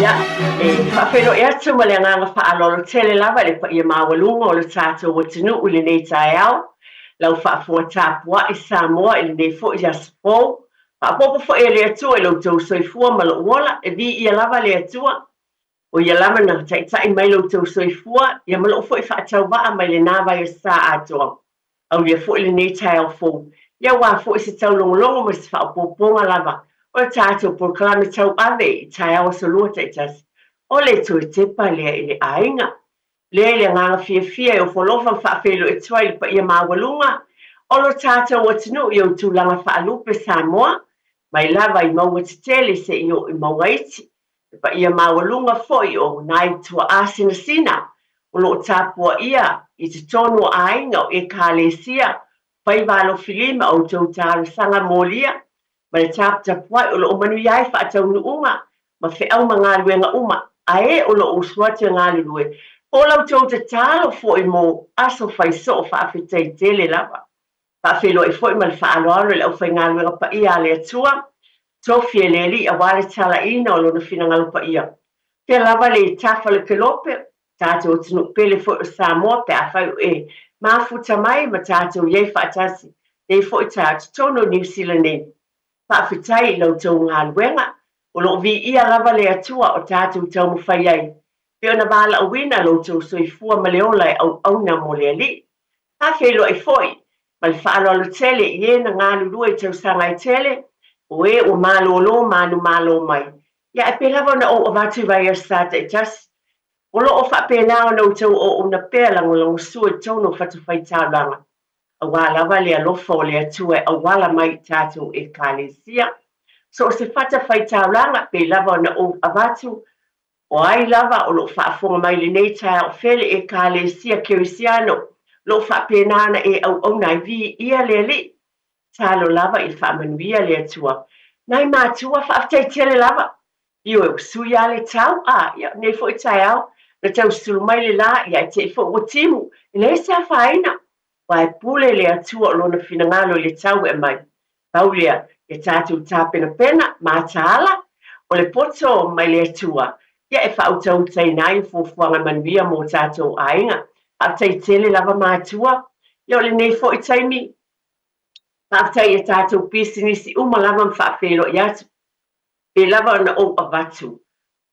Ia, whawhero ea tu ma le nganga whaalolo tele lava le pa ia mawalunga o le tātou watinu u le nei tae au. Lau whaafua tāpua i Samoa i le nei fo i aspo. Whaapopo fo e le atua i lau tau soifua ma lo uola e vi ia lava le atua. O ia lava na tai mai lau tau soifua, ia ma lo fo i whaatau waa mai le nawa i sa atoa. Au ia fo i le nei tae au fo. Ia wā fo i se tau longolongo ma se whaapoponga lava. O tātou proklame tau ave i tae au solua taitas. O le tui tepa lea i le ainga. Lea i le nganga fia o folofa whaafelo e tuai li pa ia mawalunga. O lo tātou atinu i au tūlanga whaalupe Samoa. Mai lava i maua titele se i o i mawaiti. Pa ia mawalunga foi o nai tua asina sina. O lo tāpua ia i te tonu ainga o e kālesia. Pai valo filima o tau tāru sanga molia. Ma le tapua o lo manu iai whaatau nu unga. Ma whiau ma ngā luenga uma. Ae o lo uswati ngā lue. O lau tau te talo fo i mo aso whai so o whaafetai tele lava. Whaafelo i fo i mal whaaloalo le au whai ngā luenga pa ia le atua. Tofi e le li a wale tala ina o lo na whina ngalu pa ia. Te lava le tafa le kelope. Tātou tinu pele fo i Samoa pe a whai o e. Mafuta mai ma tātou iei whaatasi. Nei fo i tātou tono New Zealand nei. Whaafetai lau tau ngā luenga. O lo vi ia lava le atua o tātou tau mawhai ai. Peo na wala o wina lo tau soifua ma leola au na mo le ali. Ha whelo ai foi. Ma le whaalo alo tele i e na ngā lulua i tau sanga i tele. O e o malolo malo mai. Ia e pelava na o avatu vai a sata i tas. O lo o whapena o na tau o una pēla ngolong sua tau no whatu whai tālanga. A wala wale a lofa o le atua a wala mai tātou e kālesia. So se fata whai tālanga pe lava na o avatu o ai lava o lo whaafonga mai le nei tae o whele e kālesia kerisiano lo whapenana e au nai vi ia le li. Tālo lava i whaamanuia le atua. Nai mātua whaaftei tele lava. Io e usui a le tau ia nei fo i tae au na tau sulu mai le la ia te fo o timu i le se a whaina. Wai pule le atua o lona finangalo le tau e mai. Paulea e tātou tāpena pena mātāla o le poto mai le atua. Ia e whautau tai nai fuafuanga manuia mō tātou ainga. Whaaftai tele lava mātua. Ia o le nei fo i taimi. Whaaftai e tātou pisinisi uma lava mwhaafelo i atu. Pe lava na o avatu.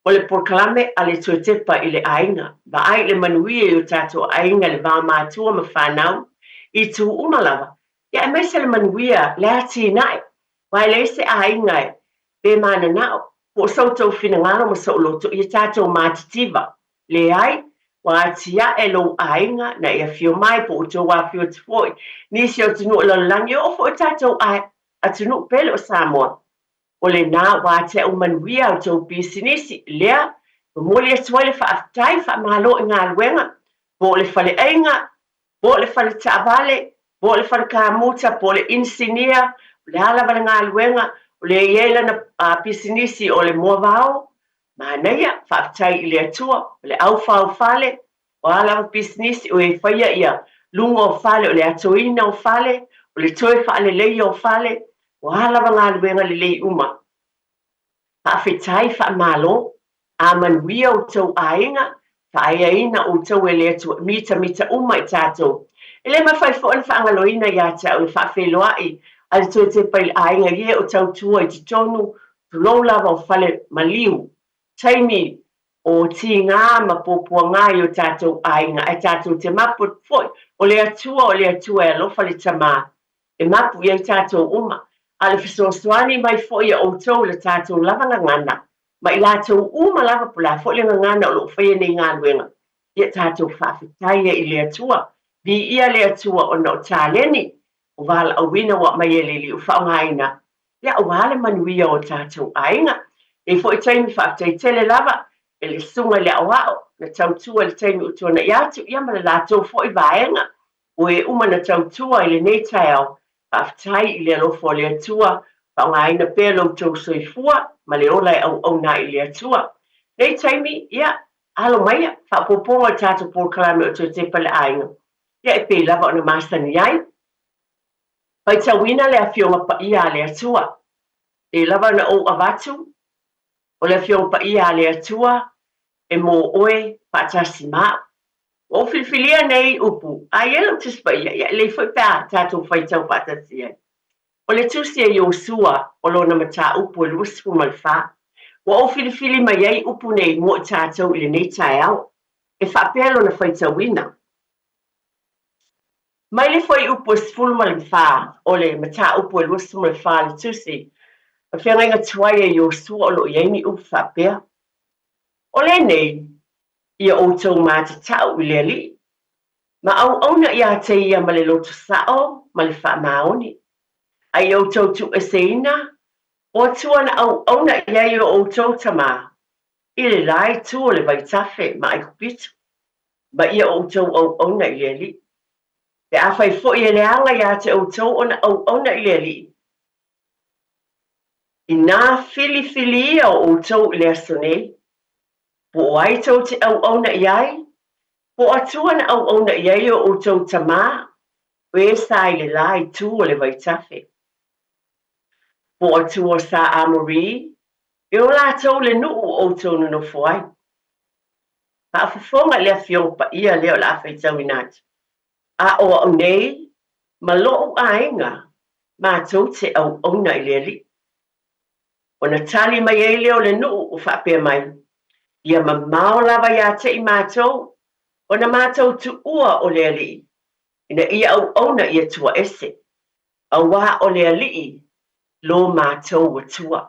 O le porkalame a le tuatepa i le ainga. Ba ai le manuia i o tātou ainga le vā mātua ma whanau. I tu uma lava. Ia e meisa le manuia le ati nai. Wai le se ainga e. Pe mana nao. Po sautou finangalo ma sa uloto i tātou mātitiva. Le ai, wa atia e lo ainga na ia fio mai po uto wa fio tfoi. Nisi o tunu o lalangi o fo tātou ai a tunu pele o Samoa. O le nā wa atia o manuia o tau pisinisi lea. Moli e tuai le whaaftai wha malo i ngā luenga. Po le whale ainga, po le whale taavale, po le whale kāmuta, po le insinia, le alawa le ngā luenga. O le iela na pisinisi o le mua vao, maanaia, whaaftai i le atua, o le au whale, o alawa pisinisi o e whaia ia lunga o whale, o le atoina o whale, o le toe whaale lei o whale, o alawa ngā luenga le lei uma. Whaafetai whaamalo, a manuia o tau ainga, whaaiaina o tau e le atua, mita uma i tātou. E le mawhai foan whaangaloina ia tau, e whaafeloa i, ale tō te pai ainga ia o tau tua i te tonu, tu lava o whale maliu. Taimi o ti ngā ma pōpua ngā i o tātou ainga, e tātou te mapu foi, o le atua e alofa le tamā. E mapu i tātou uma, ale fisosoani mai foi o tau le tātou lava ngana. Ma i lātou uma lava pula, foi le ngana o lo whaia nei ngā luenga. Ia tātou whaafetai i le atua, vi ia le atua o no tāleni, o wala a wina wa mai e lili o whaongaina. Ia o wale manuia o tātou ainga. E fo i taimi whaaftai tele lava, e le sunga le awao, na tautua le taimi o tuana i atu, ia ma le lātou fo i vaenga. O e uma na tautua i le nei taiao, whaaftai i le alofo le atua, whaongaina pēlo tau soifua, ma le ola e au na i le atua. Nei taimi, ia, alo maia, whaapoponga tātou porkalame o tau te pale ainga. Ia e pē lava o na masani ai, pai tawina le afionga pa ia le atua. E lava na o avatu. O le fiong pa ia le atua, e mo oe patasi maa. O filfilia nei upu, a yelo tis pa ia, le foi pa tatou fai tau patasi ai. O le tusi e Iosua, o lona mata upu e lusifu malfa, o filfili mai ai upu nei mo tatou ile nei tae au, e whapelo na fai tauina. Mai le foi upu e sifulu malfa, o le mata upu e lusifu malfa le tusi, a whianga inga tuai e Iosua o lo iaini upu whapea. O le nei, ia outou matatau i le ali. Ma au na ia te ia ma le loto sao, ma le wha maoni. Ai outou tu e seina, o tuana au na ia i o outou tama. I le lai tu o le vaitafe ma ai kupitu. Ma ia outou au na i le ali. Te awhai fo i le anga ia te outou o na au na i le ali. I nā fili ia o outou i le asonei. Po o ai tau te au na iai, po atua na au na iai o outou tamā, o e sa i le lai tu o le vaitafe. Po atua sa amori, e o lātou le nuu o outou no fuai. Pa afafonga le afiong pa ia leo la awhai tau inat. A o au nei, ma loo ainga, ma tau te au na i le li. O na tali mai e leo le nuu o whapea mai. Ia ma mao lava ia te i mātou, o na mātou tu ua o le alii, ina ia au na ia tua ese, a wā o le alii, lo mātou wa tua.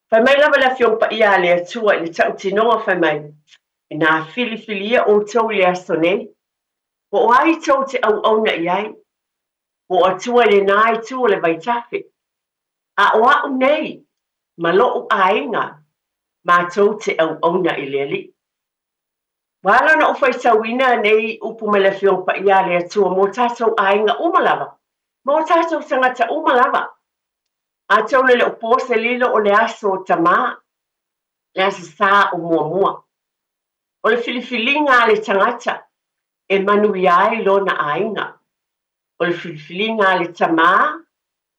Whai mai lava la fiong pa ia le atua i le tau tinoa whai mai, ina filifilia o tau le asone, po o ai tau te au na iai, po atua le nai tu o le vaitafe, a o au nei, ma loo ainga, mātou te au na i le alii. Wala na ufai tauina nei upu me le fiong pa ia le atua mo tātou ainga umalava. Mo tātou tangata umalava. A tau le upo se lilo o le aso o tamā. Le aso sā o mua. O le filifilinga le tangata e manu iai lo na ainga. O le filifilinga le tamā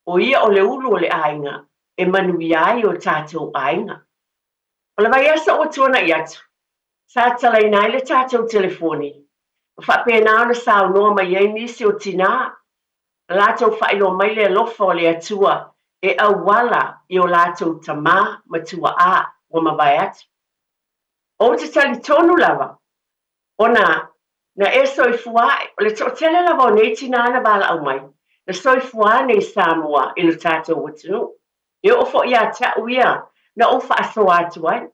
o ia o le ulu o le ainga e manu iai o tātou ainga. O le vai asa o tuana i atu. Sa talai nai le tātou telefoni. Whapena ana sao noa mai ei nisi o tina. Lātou whailo mai le lofa o le atua e awala i o lātou tamā matua a o mawai atu. O te tali tonu lava. Ona, na e soi fuai, o le tōtele lava o nei tina ana wala au mai. Na soi fuai nei Samoa i lo tātou watinu. E o fo ia ta uia na o wha aso atu ai.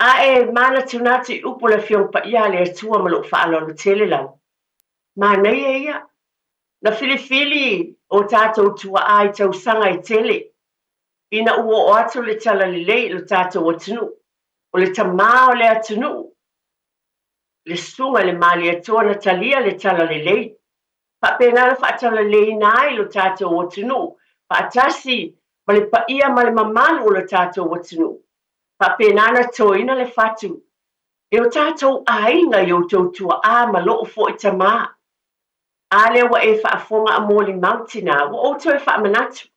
A e mana tunati upo le fiong pa ia le atua malo whaalo tele lau. Ma nei e ia. Na filifili o tātou tua ai tau sanga i tele. Ina ua o atu le tala le lei lo tātou atunu. O le tamā o le atunu. Le sunga le mali atua na talia le tala le lei. Pa pena le whaatala lei nai lo tātou atunu. Pa atasi ma le pa ia ma le mamalu o le tātou atunu. Pa penana toina le fatu. E o tātou ainga i o tautua a ma loo fo i tamā. A le wa e whaafonga a mōli mautina, wa o toi whaamanatu.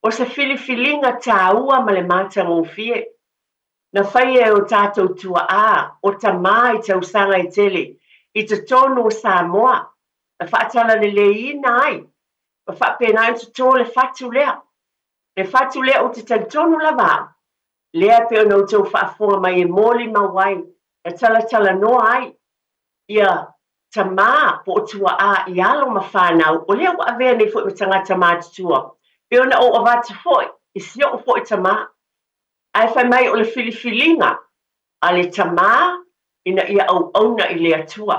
O sa filifilinga tā ua ma le māta ngōwhie. Na whai e o tātou tua a, o tamā i tausanga i tele, i te tonu o Samoa. Na whaatala le lei nai. Ma whaapena i te tō le fatu lea. Le fatu lea o te talitonu lava. Lea pe o nou tau whaafonga mai e mōli mawai, e tala noa ai. Ia, tamā po o tua a i alo ma whanau, o lea wa avea nei fwoi ma tangata mātutua. Pe o na o avata fwoi, i sio o fwoi tamā. Ai whai mai o le filifilinga, a le tamā, ina ia au na i le atua.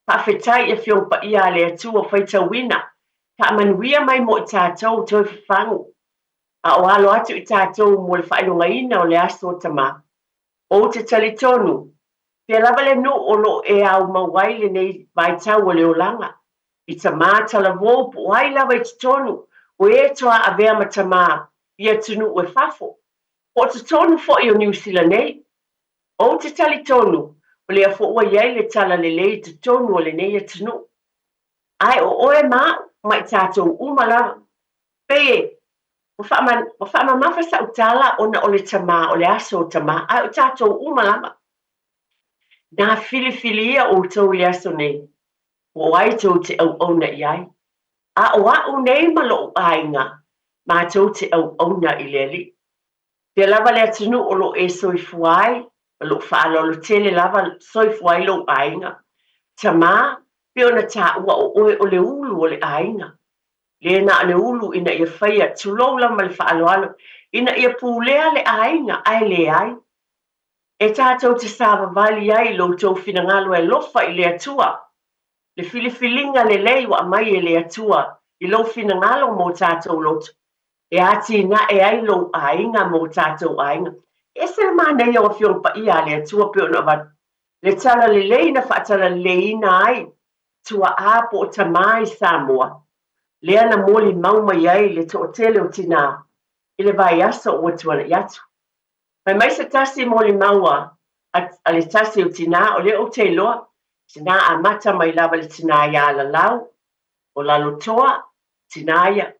Pawhetai e fiong pa ia le atua whai tawina, ka manuia mai mo i tātou toi whangu. A o alo atu i tātou mo le whaelunga ina o le aso tamā. O te talitonu, pe lava le no o lo e au mawai le nei vai tau o le olanga. I tamā tala wōpu, o ai lava i te tonu, o e toa a vea ma tamā, i atunu o e whafo. O te tonu fo i o New Zealand nei. O te talitonu, o le a fo ua iei le tala le lei te tonu o le nei atunu. Ai o oe mā, mai tātou umalava. Peye, o whaamamafa sa utala ona o le tama o le aso o tama, ai o tātou umalama. Nā fili o tau le aso nei, o ai tau te au na iai. A o au nei malo ainga, ma tau te au na i le li. Te lava le atunu o lo e soifuai, lo whaalolo tele lava soifuai lo ainga. Tama, pe ona tā ua o le ulu o le ainga. Le na le ulu ina ia whaia tulou lama le whaaloalo, ina ia pūlea le ainga ai le ai. E tātou te sāwa vali ai lo tau finangalo e lofa i le atua. Le filifilinga le lei wa mai e le atua, i lo finangalo mo tātou loto. E ati na e ai lo ainga mo tātou ainga. E se mana ia o fiong pa ia le atua pe ona wat. Le tala le lei na whaatala le leina ai, tua a po o tamai Samoa. Le ana moli mauma iai le to tele o tina, i le vai aso o tuana iatu. Mai se tasi moli maua, a le tasi o tina, o le o te loa, tina a mata mai lava le tina ia la lau, o la lotoa, tina ia.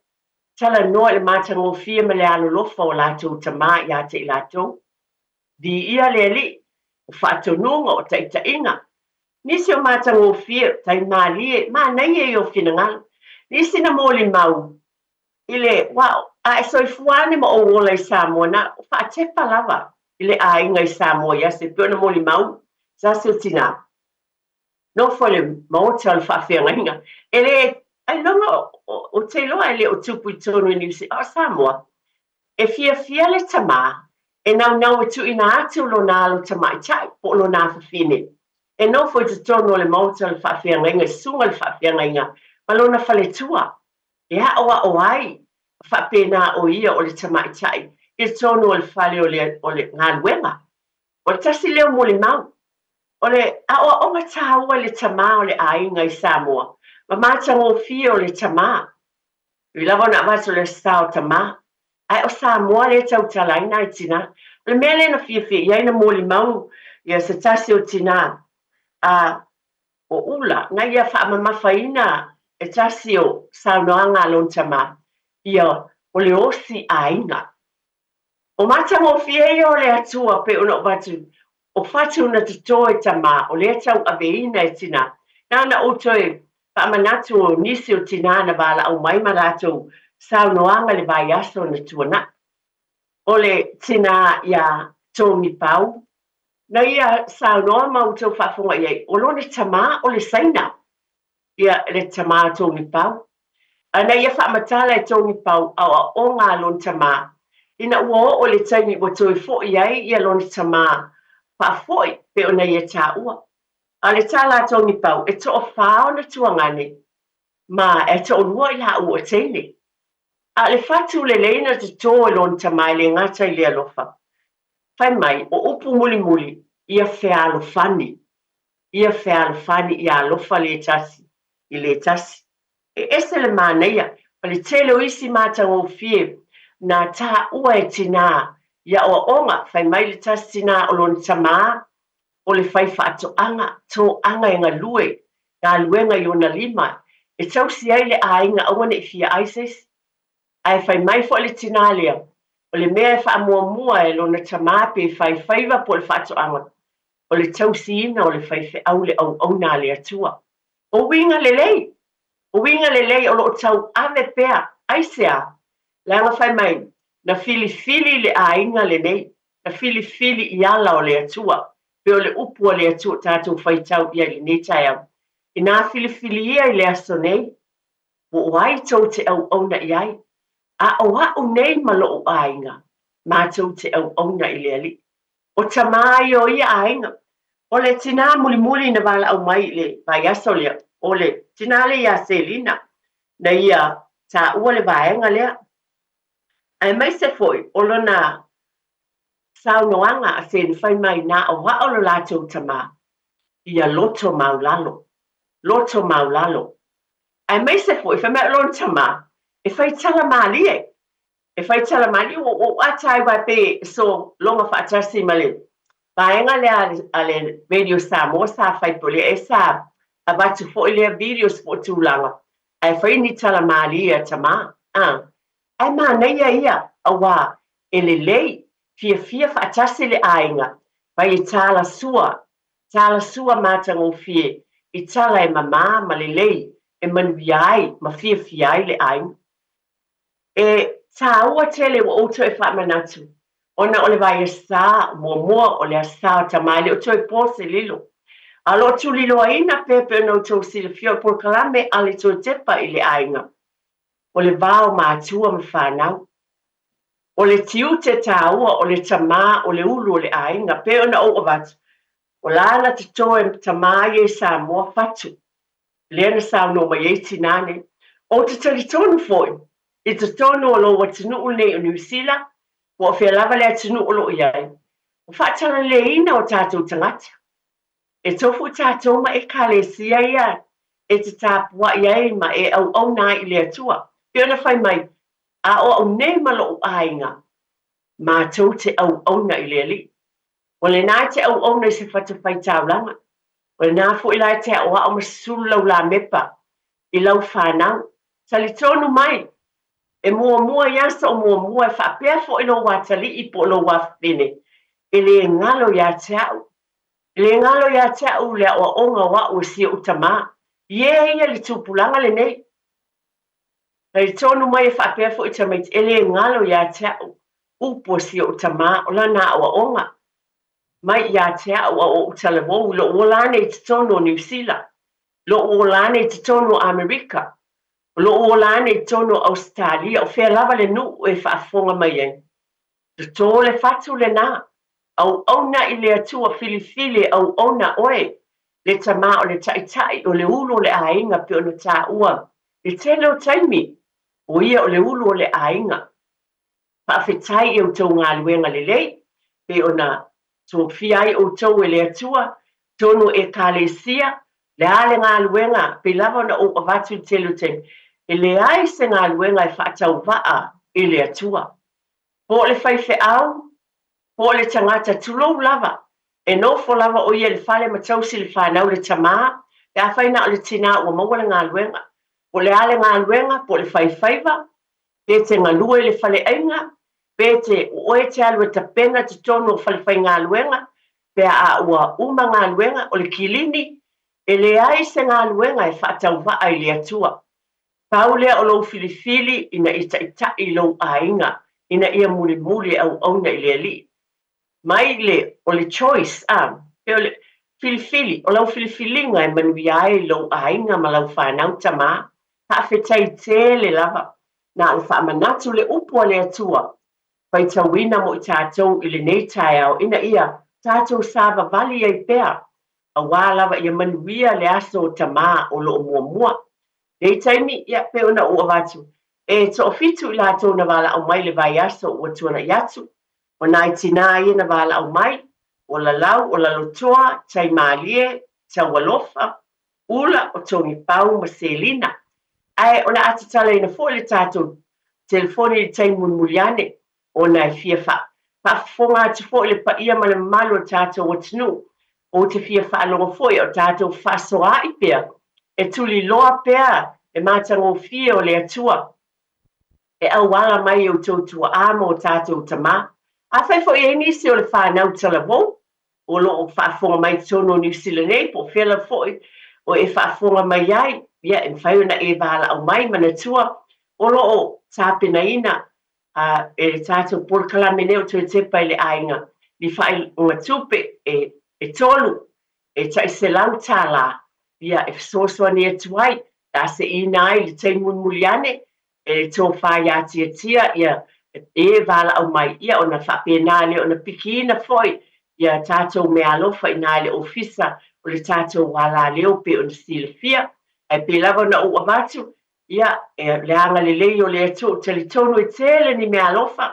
Tala noa le mata ngō fia me le alo lofa o lato tama ia te lato. Di ia le li, o whaatonunga o ta ita inga. Nisi o mata ngō fia, tai malie, ma nei e o finangalo. Nisi na moli mau, ile, wow, a e soifuane ma o wola i Samoa na, o whaatepa lava, ile a inga i Samoa ia se pio na moli mau, sa se o tina. No fole maota al whaafenga inga. Ele, ai longa o te loa ele o tupu i tonu i Niusi, o Samoa. E fia le tama, e nau e tu ina atu lo nā lo tama i tai, po lo nā whawhine. E no fo i te tonu le maota al whaafenga inga, sunga le whaafenga inga, ma lo na whale tua. E a o ai, whapena o ia o le tama i tai, i tonu o le whale o le ngā luenga. O le tasi leo mo le mau. O le o nga tāua le tama o le ainga i Samoa. Ma māta ngō fia o le tama. I lava na watu le stao tama. Ai o Samoa le tau talaina i tina. Le mele na fia ia ina mo le mau ia se tasi o tina. O ula, na ia whaamamafaina e tasi o saunoanga lon tama. Ia o le osi ainga. O mata ngō fia ia o le atua pe ono watu. O fatu na te toe tama, o lea tau aveina e tina. Nāna o toi, whaamanatu o nisi o tina na wala au mai maratou, sao noanga le vai aso na tuana. O le tina ia tōmi pau. Na ia sao noa mau tau whaafonga iei, o lo le tama o le saina. Ia le tama tōmi pau. Ana ia whaamatala e tōmi pau au o ngā lon tama. Ina ua o le taimi o toi fo iei ia lon tama. Whaafoi pe ona ia tā ua. A le tā lātou ni pau, e to o whao na tuangane, ma e to o lua i la ua teine. A le whatu le leina te tō e lon tamai le ngata i le alofa. Whai mai, o upu muli, ia whea alofani. Ia whea alofani i alofa le tasi, i le tasi. E ese le māneia, pa le tele o isi māta ngō fie, nā tā ua e tina, ia o onga, whai mai le tasi tina o lon tamā, o le whai whaatoanga, tō anga e ngā lue, ngā luenga i ona lima, e tausi ai le ainga awane i fia aises, ai whai mai fo le tina lea, o le mea e wha e lona tamāpe e whai whaiva po le whaatoanga, o le tausi ina o le whai au le au nā lea tua. O winga le lei, o lo tau ave pea, aisea, langa whai mai, na fili le ainga le nei, na fili i ala o le atua, pe o le upu o le atua tātou whaitau ia le netai au. I nā fili ia i le aso nei, o ai tau te au na iai, a o nei malo o ainga, mā tau te au na i le ali. O tamai o ia ainga, o le tina muli na wala au mai le vai aso lea, o le tina le ia selina, na ia tā ua le vaenga lea. Ai mai se foi, o lona sao noanga a se ni whai mai nā o wa o lo lātou tama, ia loto maulalo. Ai mai se foi, whai mai lon tama, e whai tala mali e. E whai tala mali, o atai wai pe so longa whaatasi male. Vaenga le ale radio Samoa sa whai pole e sa, a watu fo lea videos fo tūlanga. Ai whai ni tala mali e tama, ai manaia ia auā e lelei fiafia faatasi le aiga mai e talasua matagofie i tala e mamā ma lelei e manuia ai ma fiafia ai le aiga e tāua tele ua outou e faamanatu ona o le vaiasā muamua o le asā o tamā le outou e pose lilo a lo tuliloaina pepe ona outou silafia o polokalame a le toetepa i le aiga o le vao matua ma fanau o le tiu te tāua o le tamā o le ulu o le aiga pe ona ou avatu o lana tatoe tamā ia Samoa fatu lea na sauno mai ai tinane o te talitonu foʻi i totonu o lou atunuu nei o niusila ua o fea lava le atunuu o loo iai o faatalaleina o tatou tagata e tofu tatou ma ekalesia ia e te tapuaʻi ai ma e auauna ai i le atua pe ona fai mai a o au nei ma loʻu aiga matou te auauna i le alii o lenā te auauna i se fatafaitaulaga o lenā foʻi la te aʻoaʻo ma sesulu lau lamepa i lau fanau talitonu mai e muamua ia so o muamua e faapea foʻi lou atalii po o lou afafene e lē galo iā te aʻu le ngalo ia te au le aʻoaʻoga o aʻu e sia o tamā ie ia le tupulaga lenei talitonu mai e faapea foʻi tamaiti e lē galo iā te aʻu upu o sia o tamā o lana aʻoaʻoga mai iā te aʻu a o talavou loʻu ola nei totonu o niusila loʻu ola nei totonu o amerika loʻu ola nei totonu o ausitalia o fea lava le nuu e faafofoga mai ai totō le fatu lenā auauna i le atua filifili auauna oe le tamā o le taʻitaʻi o le ulu o le aiga pe ona tāʻua le tele o taimi o ia o le ulu o le aiga faafetai i outou galuega lelei pe ona tuafia ai outou e le atua tonu ekalesia le a le galuega pe lava ona ou avatu i tele o taimi e leai se galuega e faatauvaa i le atua po o le faifeʻau po le tagata tulou lava e nofo lava o ia le fale ma tausi le fanau le tamā le a faina o le tinā ua maua le galuega po le a le galuega po le faifaiva pe te galua i le faleʻaiga pe te oe te alu e tapena totonu o falefai galuega pe a ua uma galuega o le kilini e leai se galuega e faatauvaa i le atua pau lea o lou filifili ina itaʻitaʻi i lou aiga ina ia mulimuli auauna i le alii mai le o le choice pe o le filifili o lau filifiliga e manuia ai lou aiga ma lau fanau tamā faafetai tele lava na o le faamanatu le upu a le atua faitauina mo i tatou i lenei taeaoina ia tatou savavali ai pea auā lava ia manuia le aso o tamā o loo muamua lei taimi ia pe ona ua vatu e toʻafitu i latou na valaʻau mai le vaiaso ua tuanaʻi atu ona ai tinā ia na valaʻau mai o lalau o lalotoa taimalie taualofa ula o tonipau ma selina ae ona atatalaina foʻi le tatou telefoni i le taimulumuli ane ona e fia faafofoga atu foʻi le paia ma le mamalu o tatou atunuu ou te fia faalogo foʻi o tatou faasoaʻi pea e tuliloa pea e matagofie o le atua e auala mai outou tuaā mo o tatou tamā afai foʻi ai nisi o le fanau talavou o loo faafoga mai tonu o niusila nei po fela foʻi o e faafoga mai ai ia e mafai ona e valaʻau mai manatua o loo tapenaina e le tatou polokalame nei o toetepa i le aiga li faaiʻuga tupe e tolu e taʻiselau tālā ia e fesoasoani atu ai taseina ai le taimulumuli ane e tofā iā tiatia ia e valaʻau mai ia ona faapena lea ona pikiina foʻi ia tatou mea alofa inā le ofisa o le tatou alaleo pe ona silafia ae pe lava ona ou avatu ia e le aga lelei o le atua o talitonu e tele ni mea alofa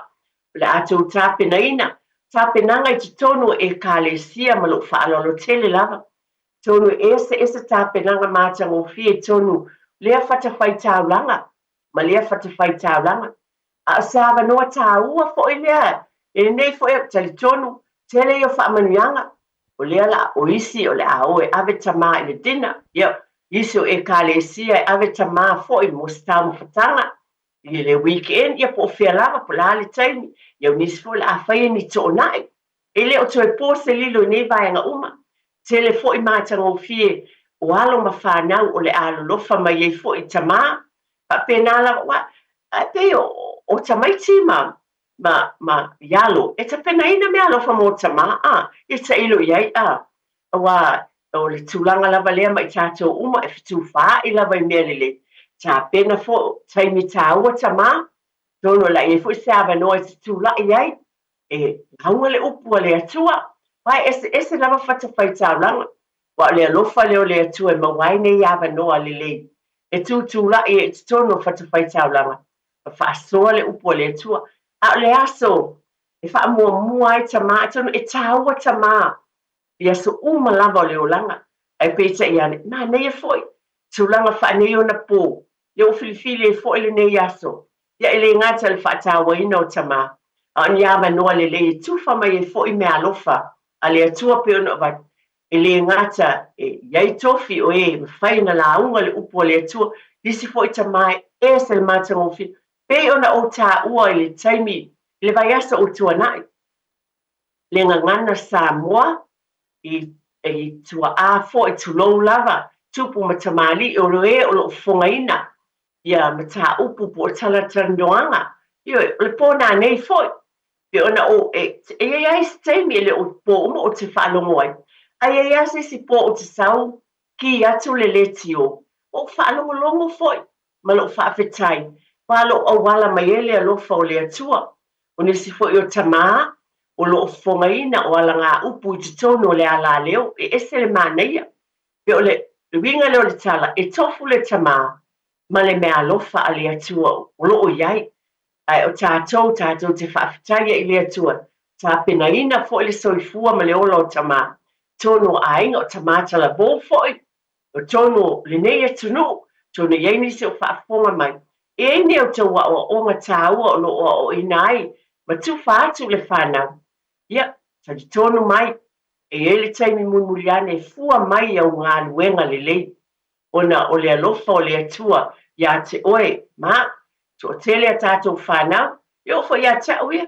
o le a tou tapenaga i totonu e kalesia ma loo faalolo tele lava tonu ese tapenaga matagofie i tonu lea fatafaitaulaga ma lea fatafaitaulaga a se avanoa tāua foʻi lea e lenei foʻi talitonu tele ia faamanuiaga o lea la o isi o le a oe ave tamā i le dina ia isi o ekalesia e ave tamā foʻi mo se taumafataga i le weekend ia po fia lava po la le taimi ia nisi fo le afai ni tonai e le o toe po se lilo nei vai nga uma se le fo i matanga fie o alo ma whanau o le alo lofa mai e fo i tama pa penala wa a pe o tamaiti ma yalo e ta pena ina me alofa mo tama e ta ilo iai wa o le tulanga lava lea mai tatou uma e fitu fa i lava i mea lele ta pena fo taimi taua tama tono la e fo se ava no e tula iai e haunga le upu le atua vai ese lava fata fai taulanga wa le alofa le atua e mawai nei ava no lele e tula e tono fata fai taulanga fa soa le upu le atua a le aso e fa mua ai tama tono e taua tama ia so uma lava le olanga ai peta ia na nei foi tulanga fa nei ona po yo filifili foi le nei aso ia ele ngata le fa tawa ino tama an ia ma no le tu fa mai foi me alofa ale atua pe ona va ele ngata ia tofi o e fai na la unga le upo le atua disi foi tama e se le mata mo fi pe ona o ta ua le taimi le vai aso o tuana le ngana Samoa i tua a fo i tulou lava tupu matamali o roe o lo fongaina ia mata upu po tala tandoanga io le pona nei foi pe ona o ai stemi le o po o te whaalongo ai ai si po o te sau ki atu le letio o whaalongo longo foi ma lo whaafetai walo o wala mai ele alofa o le atua o nisi foi o tamaa o lo fongaina o ala ngā upu i te tono le ala leo e ese le māneia pe o le winga leo le tala e tofu le tamā ma le mea alofa a le atua o lo o iai ai o tātou te whaafitaia i le atua tā penaina fo le soifua ma le ola o tamā tono ainga o tamā tala bō foi o tono le nei atunu tono iai nisi o whaafonga mai e ene o taua o ngā tāua o lo o inai ma tu whaatu le whanau ia tadi tonu mai e ele taimi mumuliane fua mai au ngā luenga lelei ona o le alofa o le atua ia te oe ma to tele a tātou whanau i ofo ia tau ia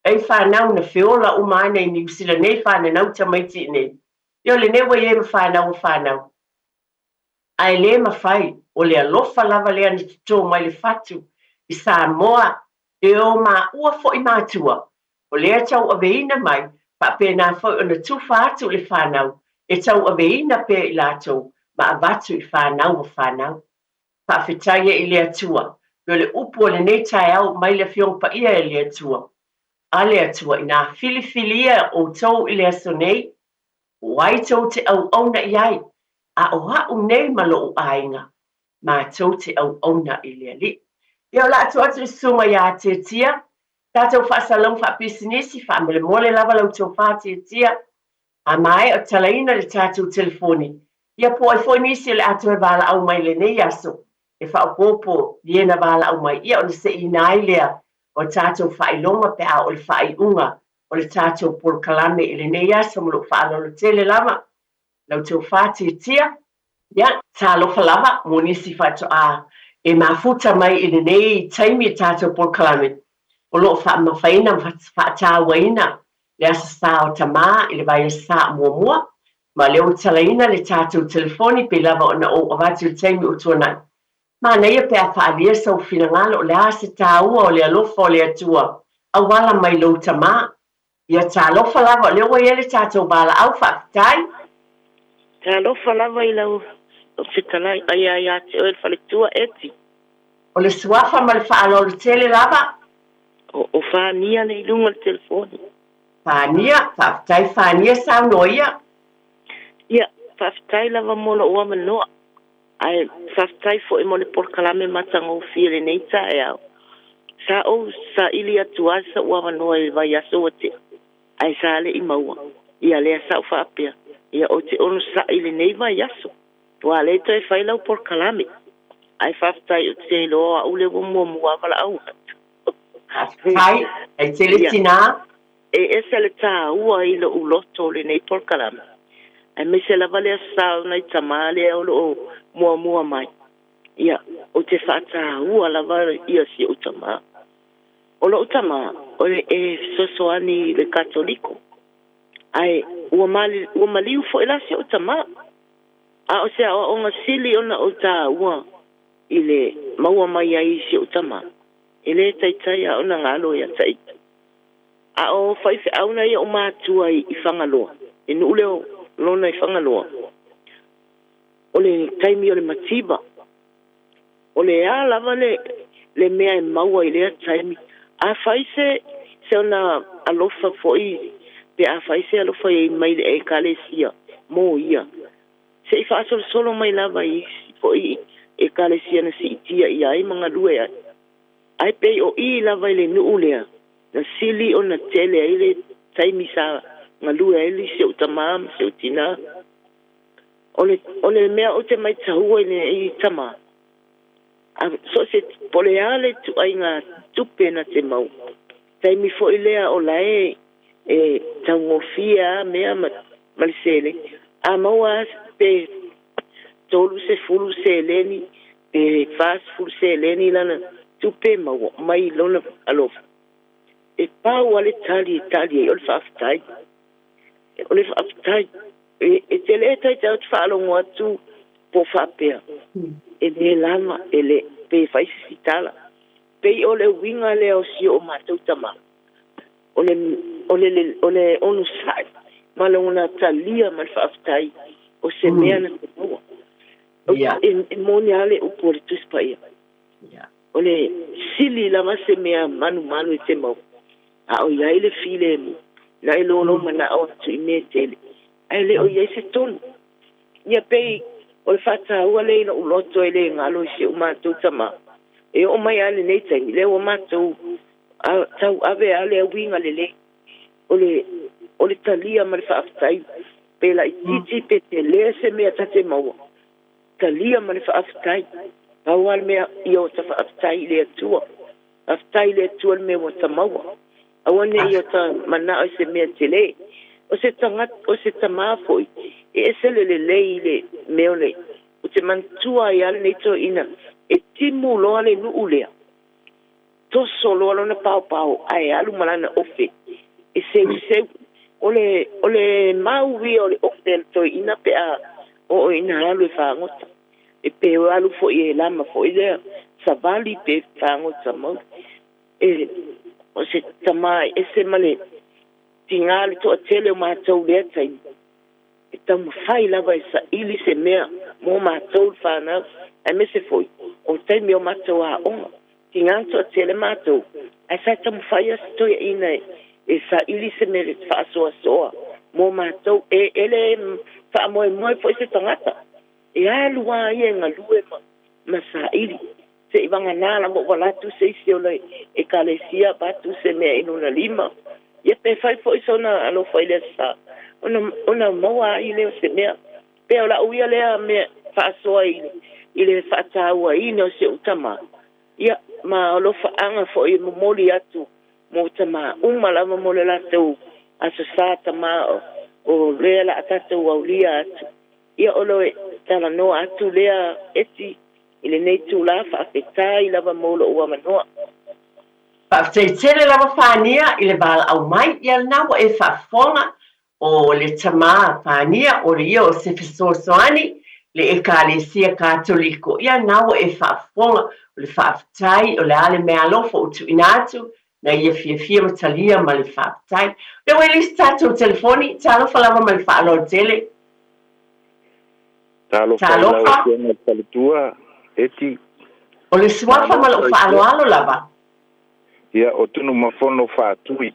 ei whanau na whiola umana i New Zealand nei whanau tamaiti nei io le newa i ema whanau ai le mawhai o le alofa lava lea ni tuto mai le fatu i Samoa e o ma ua fo i mātua o lea tau aveina mai pa pena foi ona tufa atu le whanau e tau aveina pe i lātou ma avatu i whanau pa whetaia i le atua yo le upo le nei tai au mai le fiong pa ia i le atua a le atua i nā filifilia o tau i le aso nei wai tau te au auna iai a o hau nei malo u ainga ma tau te au auna i le ali yo la atu i sunga ia te tia tātou whaasalong whaapisinisi whaamele lava lau tau whaatia a mai o talaina le tātou telefoni ia po ai foi nisi le atu e wala au mai le nei aso e whaapopo liena wala au mai ia o le se inai lea o tātou whailonga pe a o le whaiunga o le tātou polkalame i le nei aso mo lo whaalolo tele lava lau tau whaatia ia tālofa lava mo nisi whato a e mafuta mai i le nei taimi tātou polkalame o lo fa ma faina fa ta waina le asa o tama i le vai sa mua ma le o talaina le tatu telefoni pe lava ona o avatu taimi o tona ma nei pe fa alia so finangalo le asa ta o le alofa o le atua a wala mai lo tama ia ta alofa lava le o ele tatu bala au fa tai ta alofa lava i lau o fitalai ai te o fa le tua eti o le suafa ma le fa alo le tele lava o fania nei lunga le telefoni. Fania, fania sao noia. Ia, faftai lava mola ua manoa. Ai, faftai fo e mole por kalame matango file nei tae au. Sa o sa ili atua sa ua manoa i vai aso o te. Ai sa ale i maua. Ia lea sa ufa apea. Ia o te ono sa ili nei vai aso. Tua le to e fai lau por kalame. Ai faftai o te loa ule wa mua wala au. Hai, e tele tina. E se le tā ua i lo uloto le nei porkalama. E me se la vale asau nei tamale o lo mua mai. ia o te whaatahua lava ia si utama. O lo utama, o le sosoani le katoliko. Ai, ua maliu fo ila si utama. A o sea, o nga sili ona o ta ua i le maua mai ai si utama. I le taitai a ona ngalo ia taita. A o whaife auna ia o mātua i whangaloa. E nu leo lona i whangaloa. O le taimi o le matiba. O le a lava le mea e maua i lea taimi. A whaise se ona alofa foi. Pe a whaise alofa i mai le e kalesia. Mō ia. Se i whaasol solo mai lava i foi e kalesia na si itia i ai mga lue ai. Ai pei o i lava i le nuu lea. Na sili o na tele ai le taimi sa ngalue ai li se utamam, se utina. O le mea o te mai tahua i le i tama. So se pole ale tu ai ngā tupe na te mau. Taimi fo i lea o lae e tangofia mea malisele. A maua pe tolu se fulu se leni, pe fast fulu se leni lana tupe maua mai lona alofa. E pau ale tali e o le whaafitai. O le whaafitai. E te le tai te au te whaalongo atu po whaapea. E le lama, e le pe whaisi sitala. Pei o le winga le o si o mātou tama. O le onu sai. Ma le ona talia ma le whaafitai. O se mea na te maua. E moni ale upo le tuspaia. O le sili lama se mea manu e te maua. A o iai le file mu. Na e lolo mana o atu i me tele. Ai le o iai se tonu. Ia pei o le whata ua le ina uloto e le ngalo i se umātou tama. E o mai ale nei taimi. Le o mātou tau ave ale a winga le. O le talia ma le whaafitai. Pe la i titi pe te lea se mea tate maua. Talia ma le whaafitai. Pau ale mea i o ta whaafitai le atua. Whaafitai le atua le mea o ta maua. Awane i o ta mana o se mea te le. O se tama foi. E se le i le meo le. O te mantua i ale nei to ina. E timu loa le nuu lea. Toso loa lona pao. Ai alu malana ofe. E seu. O le mauwi o le ofe to ina pe a. O ina alu e whaangota. E pe o alu fo i e lama fo i lea. Savali pe whaangota mau. E o se tamai e se male tingali to atele o mātou lea taimi. E tau mawhai lava e sa ili se mea mō mātou whanau. Ai me se foi. O taimi o mātou a onga. Tingali to atele mātou. Ai sa tau mawhai a stoia ina e sa ili se mea le whaasoa soa. Mō mātou e ele whaamoe foi se tangata. E alua ia ngā lue ma sa ili. Se iwanga nāla mo walatu se isi o lai e kalesia batu se mea inuna lima. Ia pe fai fo isona alo fai lea sa. Ona maua i leo se mea. Pe o la uia lea mea whaasoa i le whaataua i neo se utama. Ia ma alo whaanga fo i momoli atu mo utama. Lama mo le latou aso sa tama o lea la atatou au lia atu. Ia olo e tala noa atu lea eti ile nei tūla whaafetai lava molo ua manoa. Whaafetai lava whānia i le wala au mai i al nawa e whaafonga o le tama whānia o le ia o se fesoasoani le e kālesia kātoliko. Ia nawa e whaafonga o le whaafetai o le ale mea lofa o tu inatu na ia fia matalia ma le whaafetai. Le welis tātou telefoni, tālofa lava ma le whaalo tele. Tālofa lava tēnā talitua. Eti o le suafa ma lo whaaloalo lava. Ia o tunu mafono whaatui.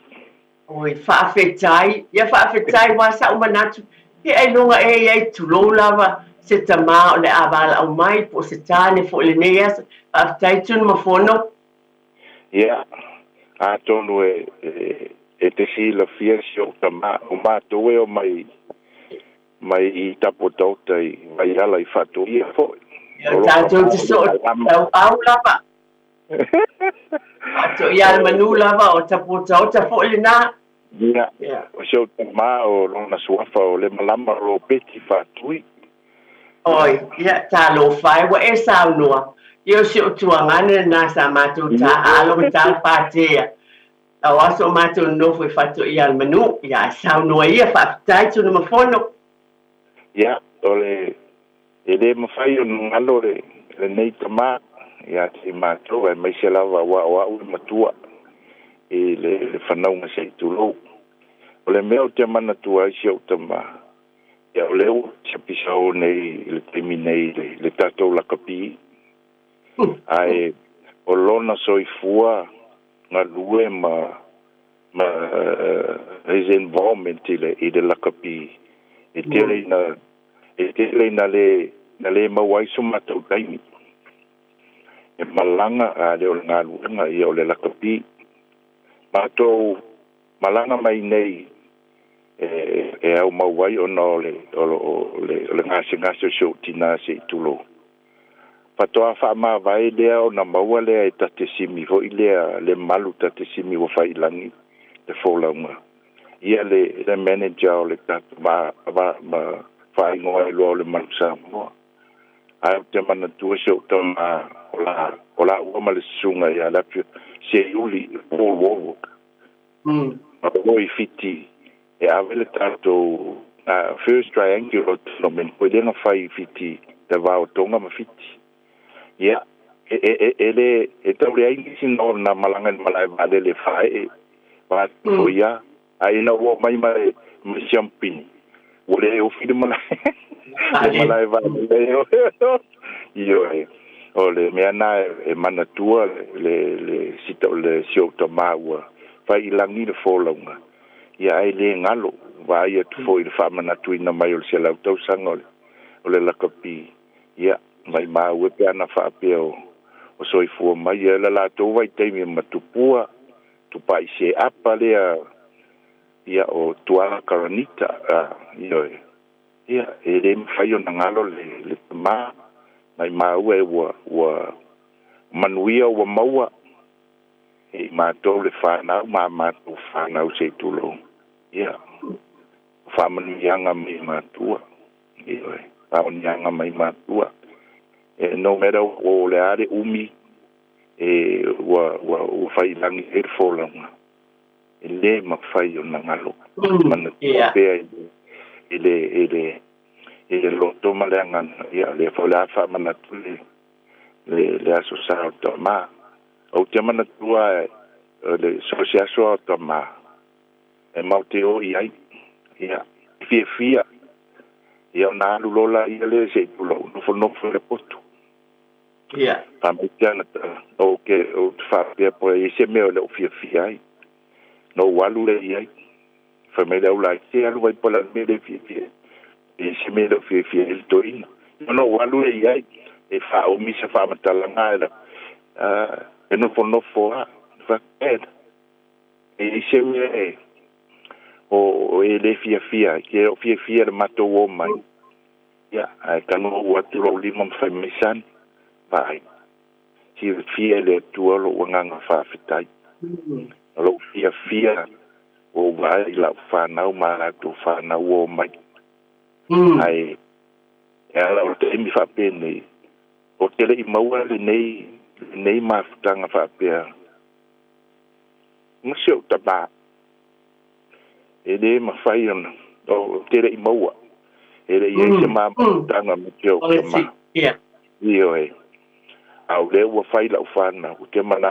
Oi, whaafetai. Ia whaafetai wasa umanatu. Ia e nunga e tulou lava se tama o le awala au mai po se tāne fo le neas. Whaafetai tunu mafono. Ia, a tonu e te sila fia si o tama o mātou e o mai i tapo tautai mai ala i whaatui a fo. Tātou te so au lava. Tātou i ala manu lava o tapo tau ta fo le nā. Ia, o se o tama o lona suafa o le malama ro peti whaatui. Oi, ia talo fai wa e sao noa. Io si o tuangane na sa matu ta alo ta patea. Au aso matu no foi fatto ia al menu, ia sao noa ia fa tai tu no mafono. Ia, ole ele mafai o ngalo le nei tama ia te matu e mai se lava wa u matua e le fanau nga se tulo. Ole meo te mana tua i se o tama. Ia ole o se pisau nei le temi nei le tatou la kapi. Ai o lona soifua nga lue ma his involvement i le la kapi. E tele na le mawai suma tau taimi. E malanga a le o ngā luenga i o le la kapi. Mātou malanga mai nei e au mawai o no le ngase so tina se tulo. Patoa wha maa vai lea o na maua lea e tate simi ho i lea le malu tate simi o whai langi le fōlaunga. Ia le manager o le tatu ma whai ngoa e loa o le malu sa mua. Ai o te mana tua se o tau ma o la ua ma le sunga ia la pio se uli Paul Warwick. Ma o i fiti e avele tato first triangular tournament po denga whai fiti te vao tonga ma fiti. Ia, e tau le aingi sino na malanga ni malai vale le whae wa to ia, a ina ua mai mai siampini. Ule e o whiri malai, malai vale io e, o le mea na e manatua le sita o le siota maua, whai ilangi le fōlaunga. Ia ai le ngalo, wa ia tu fo i le whamanatu ina mai o le sia lau tau sanga o le lakapi. Ia, mai mau pe ana fa pe o soifua mai ela la to vai teimi matupua tu pai se apa le ia o tuala karanita ia ele fai ona ngalo le ma mai mau e wa manuia wa maua e ma to le fa na ma to fa na o se tulo ia fa manuianga me matua ia pa onianga mai matua no matter o le are umi wa fai langi e fōlanga ele ma fai o ngalo mana pe ele loto malanga ia le fola fa mana le asosa to ma o te mana tua le associação to ma e mauteo ia fia ia na lola ia le se pulo no fo le posto. Ia. Pamitiana okay o fa pe po e se me o fia ai. No walu le ai. Fa me le ula se alu vai pola me le fia. E se me le fia il toina. No walu le ai. E fa o mi se fa matalanga era. E no fo fa ed. E se me o le fia que o fia le mato o mai. Ya, ai kanu wa tiro limam fa misan. Pai. Si fia le tua lo wanga fa fitai. Lo fia o vai la fa na ma to fa na o mai. Ai ela o te mi fa pene. O tele I maua le nei ma tanga fa pe. Museo taba. Ele ma fai o tele I maua. Ele I se ma tanga museo tama. Io e au le ua fai la ufana o te mana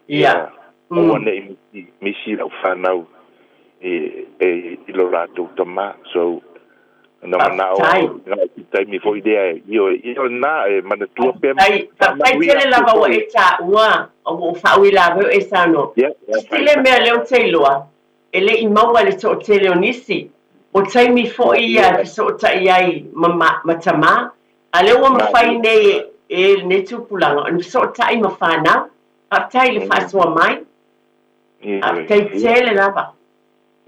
ia o ane misi la ufana e lo rato tama so na mana o tai mi foi idea io na e mana tua pe ai tele lava o e ta ua o faui lava e sano stile me le o teloa ele I maua le to tele onisi o tai mi foi ia so tai ai ma tama ale o mafai nei e ne tupulanga o so tai mafana a tai le faso mai a tai tele lava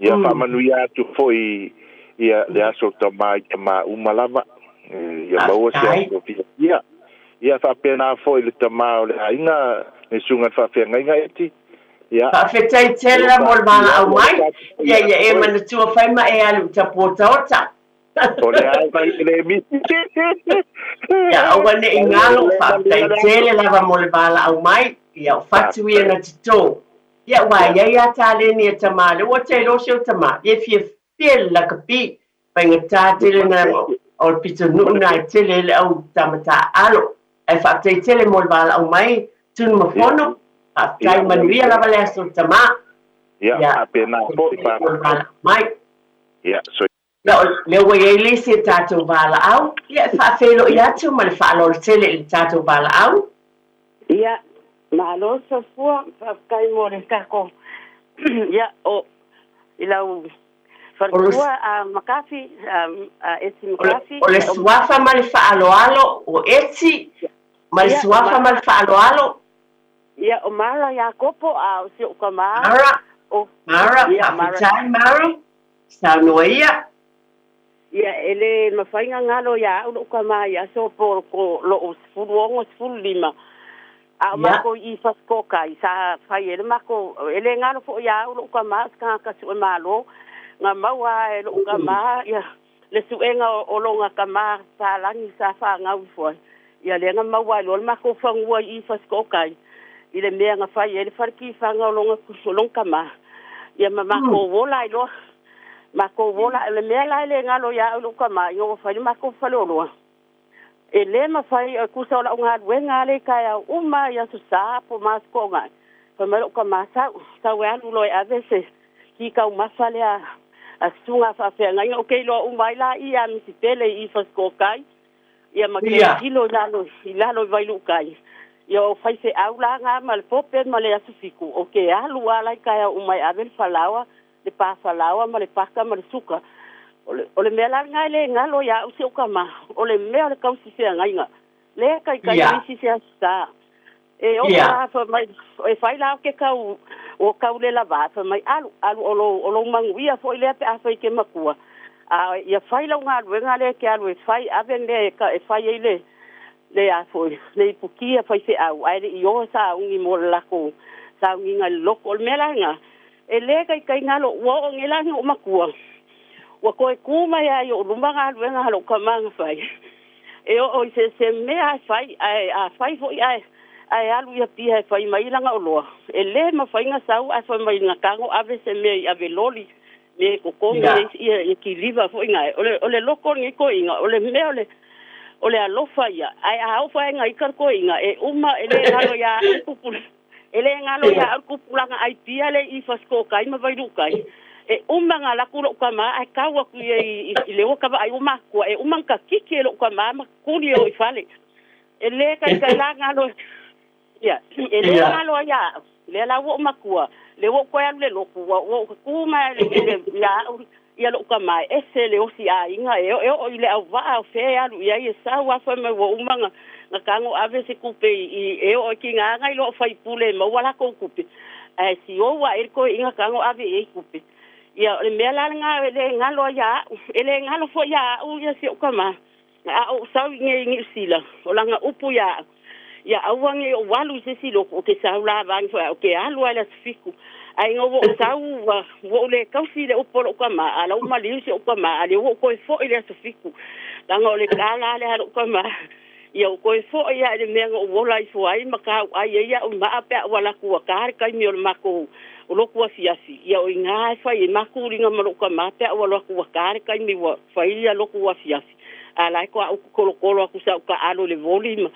ia fa manuia tu foi ia le aso tama ma umalava ia maua se ia fa pena foi le tama o le ainga ne sunga fa fenga inga eti ia fa fetai tele la molma au mai ia e mana tua fai ma e alu tapota ota O le au kai le mi. Ia ua ne ingalo whaatai lava mo le wala au mai. Ia whatu ia na tito. Ia wai ai a tāleni e tamā. Le ua te rosi o tamā. Ia fia laka pi. Pai ngā tātele na o le pito nuu na i tele le au tamata alo. Ai whaatai tele mo le wala au mai. Tunu mafono. Whaatai manuia lava le aso tamā. Ia apena po i pa. Mai. Ia so le ua iai lesi e tatou valaau ia e faafelo i atu ma le faalolo tele i le tatou valaau ia malo safua faafekai mo le kako ia o i lau farakua a makafi a esi makafi o le suafa ma le faaloalo o eti ma le suafa ma le faaloalo ia o mara ia kopo a o se o kamara mara faafetai mara saunoa ia ia ele mafainga ngalo ya ulo kama ya so por ko lo sfuluongo sfulima a mako I fasko kai sa fai ele mako ele ngalo fo ya ulo kama ska ka su malo nga mawa ele kama ya le suenga o longa kama sa langi sa fa nga fo ya le nga mawa lo mako fangua I fasko kai ile me nga fai ele farki fa nga longa kulong kama ya mako wola lo mako wola le mela le ngalo ya lu kama yo fa mako falolo ele ma fai ku sa la nga wenga le kaya uma ya su sa po mas ko nga fa melo kama sa wa lu lo avese ki ka uma fale a sunga fa fe nga yo ke lo uma la ia mi tele I fa ko kai ya ma ke kilo la lo vai lu kai yo fai se aula nga mal pope ma le asufiku o ke alu ala kaya uma avel falawa le pasalawa ma le paka ma le suka o le mea langa le ngalo ya usi ukama o le mea le kausi se ngainga le kai isi se asa e o fa mai e fai la ke kau o kau le lava fa mai alu o lo manguia fo ile pe afa ke makua a ia fai la nga le ke alu e fai aven le ka e fai ile le a fo le pukia fai se au ai le yo sa ungi mo la ko sa ungi nga loko le mea langa e le kai ngalo wo ngela ni o makua wa ko e kuma ya yo lumanga luenga halo kamanga fai e o se me a fai a fai fo ai alu ya pia fai mai langa o loa e le ma fai nga sau a fai mai nga kango ave se me ave loli me ko ko e ki liva fo nga o le loko ni ko inga o le me o le alofa ya ai a fai nga ikar ko inga e uma ele ngalo ya kupul ele ngalo ya kupulanga ai pia le I fasko kai ma vai lukai e umanga la kulo kama ai kawa ku I le o kama ai uma ko e umanga kiki lo kama ma kuli o ifale ele kai la ngalo ya ele ngalo ya le la wo makua le wo ko le lo ku wo ku ma le ya lo kama ese le o si a inga e o ile au va fe ya lu ya sa wa fa me wo umanga na kango ave se kupe I o ki nga ngai lo fai pule ma wala ko kupe si o wa ko inga kango ave e kupe ya le mela nga le ngalo ya ele ngalo fo ya u ya si o kama a o sa ngi sila o langa upu ya awange o walu se silo o ke sa la van fo o ke alu ala fiku ai ngo sa wo le kausi le upo o kama ala uma li si o kama ale wo ko fo ile sa fiku langa le kala le o kama ia ko fo ia le me o wola I fo ai maka ai ia o ma pe wala ku ka kai mi o mako o lo ku fiasi ia o nga fa I mako ringa mo ka ma pe wala ku ka kai mi wa fa ia lo ku fiasi ala ko ko ku sa ka alo le volume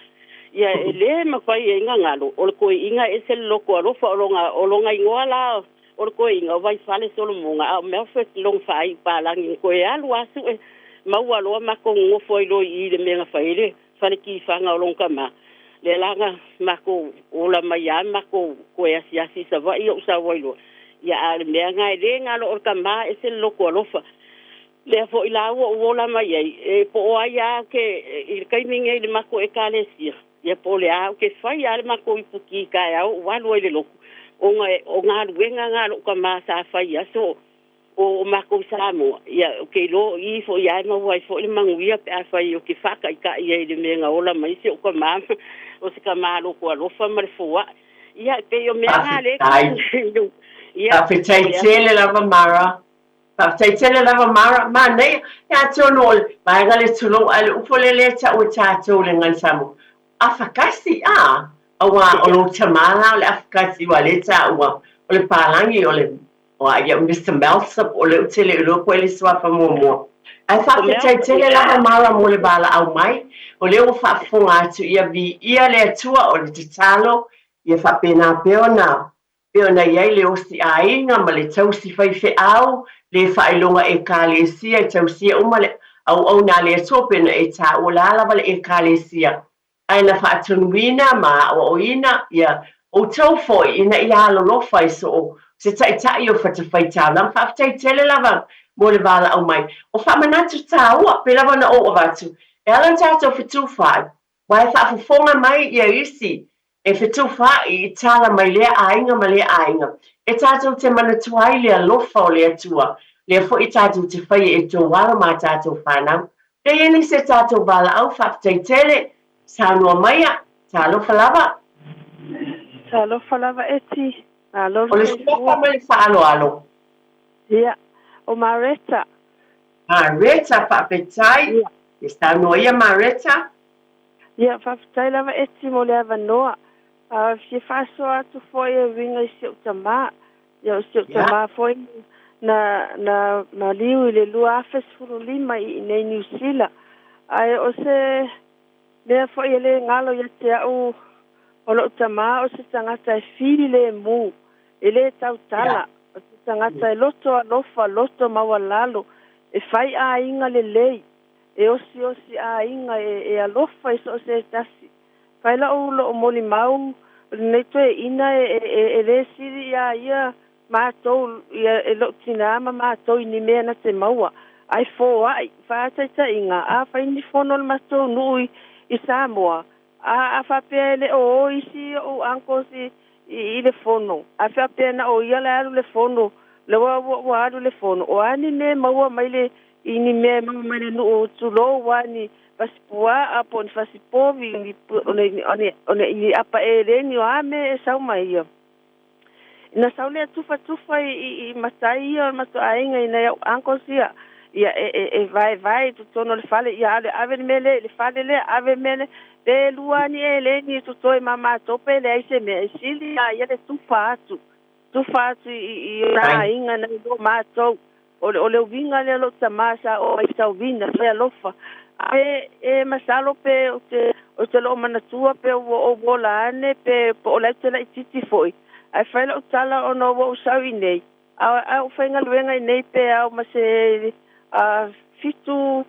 ia ele ma fa ia nga ngalo o ko inga ese lo ko lo fa o longa ingola o ko inga vai fale solo monga me fa long fa I pa lang ko ia lo asu ma wa lo ma ko ngo foi lo I le me nga fa ile fale ki fanga o longa ma le langa mako ola mai a mako ko e asi sa vai o sa vai lo ya ale me nga le nga lo ka ma ese lo ko lofa le fo ila o ola mai e po ai a ke I kai minge le mako e kalesia ya po le a ke fai ale mako I puki ka ya o walo le lo o nga wenga lo ka ma sa fai aso o mako samo ya ke lo I fo ya no wai fo le manguia pe fa yo ke fa ka ia le menga ola mai se o ka ma o se ka ma lo ko lo fa mar fo ya pe yo me nga le ya pe tai tele la mara Whakataitele lava mara nei ia tono mai ngale tulo ale upolele ta o tato le ngan samu. Afakasi awa o lo tamala le afakasi wale ta o le palangi o le o ia Mr. Melsup o le utele lo ko le swafa momo. Ai whakataitele lava mara mo le bala au mai o le o whaafonga atu ia vi ia le atua o le tatalo ia whapena peona peona iai le osi ainga ma le tausi whaife au le whailonga e kālesia e tausia umale au nā le sopena e tā o lala wale e kālesia ai na whaatunuina ma o ina ia o tau foi ina ia lolofa i so se tai o whatawhai tā lam whaatai tele lava mo le wala au mai o whamanatu tā ua pe lava na o watu e alan tātou whituwhai wai whaafafonga mai ia isi e whituwhai i tāla mai lea ainga ma lea ainga e tātou te manatuai lea lofa o lea tua lea fo i tātou te whai e tō wala mā tātou whanau le eni se tātou wala au whaatai tele sa noa maia tā lofa lava Sa lofa lava eti o le stopa ma le whaalo alo ia o Mareta Mareta whaapetai e sa noa ia Mareta ia whaapetai lava eti mo le avanoa si whaasoa atu foi e winga i siu tamā ia o siu tamā foi na liu i le lua afes furu lima i nei New Zealand ai o se lea foi e le ngalo ia te au o lo tamā o se tangata e fili le mu e le tautala o se tangata e loto alofa loto mawalalo e fai a inga le lei e osi a inga e alofa i so se tasi fai la o lo moli mau nei toe ina e le siri ia mātou e lo tinama mātou ni mea na te maua ai fo ai whātaita inga a whai ni whono le mātou nui i Samoa a whapea le o isi o anko si i le whono a whapea na o ia le alu le whono le wa alu le whono o ani ne maua mai le i ni mea maua mai le nu o tulo wani pasipua a poni fasipovi one i apa e le ni o ame e sau mai ia na saule tufa i matai ia mato ainga ina ia anko sia ia vai tu tono le fale ia ale ave mele le fale le ave mele pe luani e le ni tu toi mama tope le ise me sili ia le tufa atu i ainga na do mato o le vinga le lo tamasa o i tau vinga fe lofa e masalo pe o te lo manatua pe o volane pe o le tela titi foi ai fai o tala o no o sawi nei au whainga luenga nei pe au ma se fitu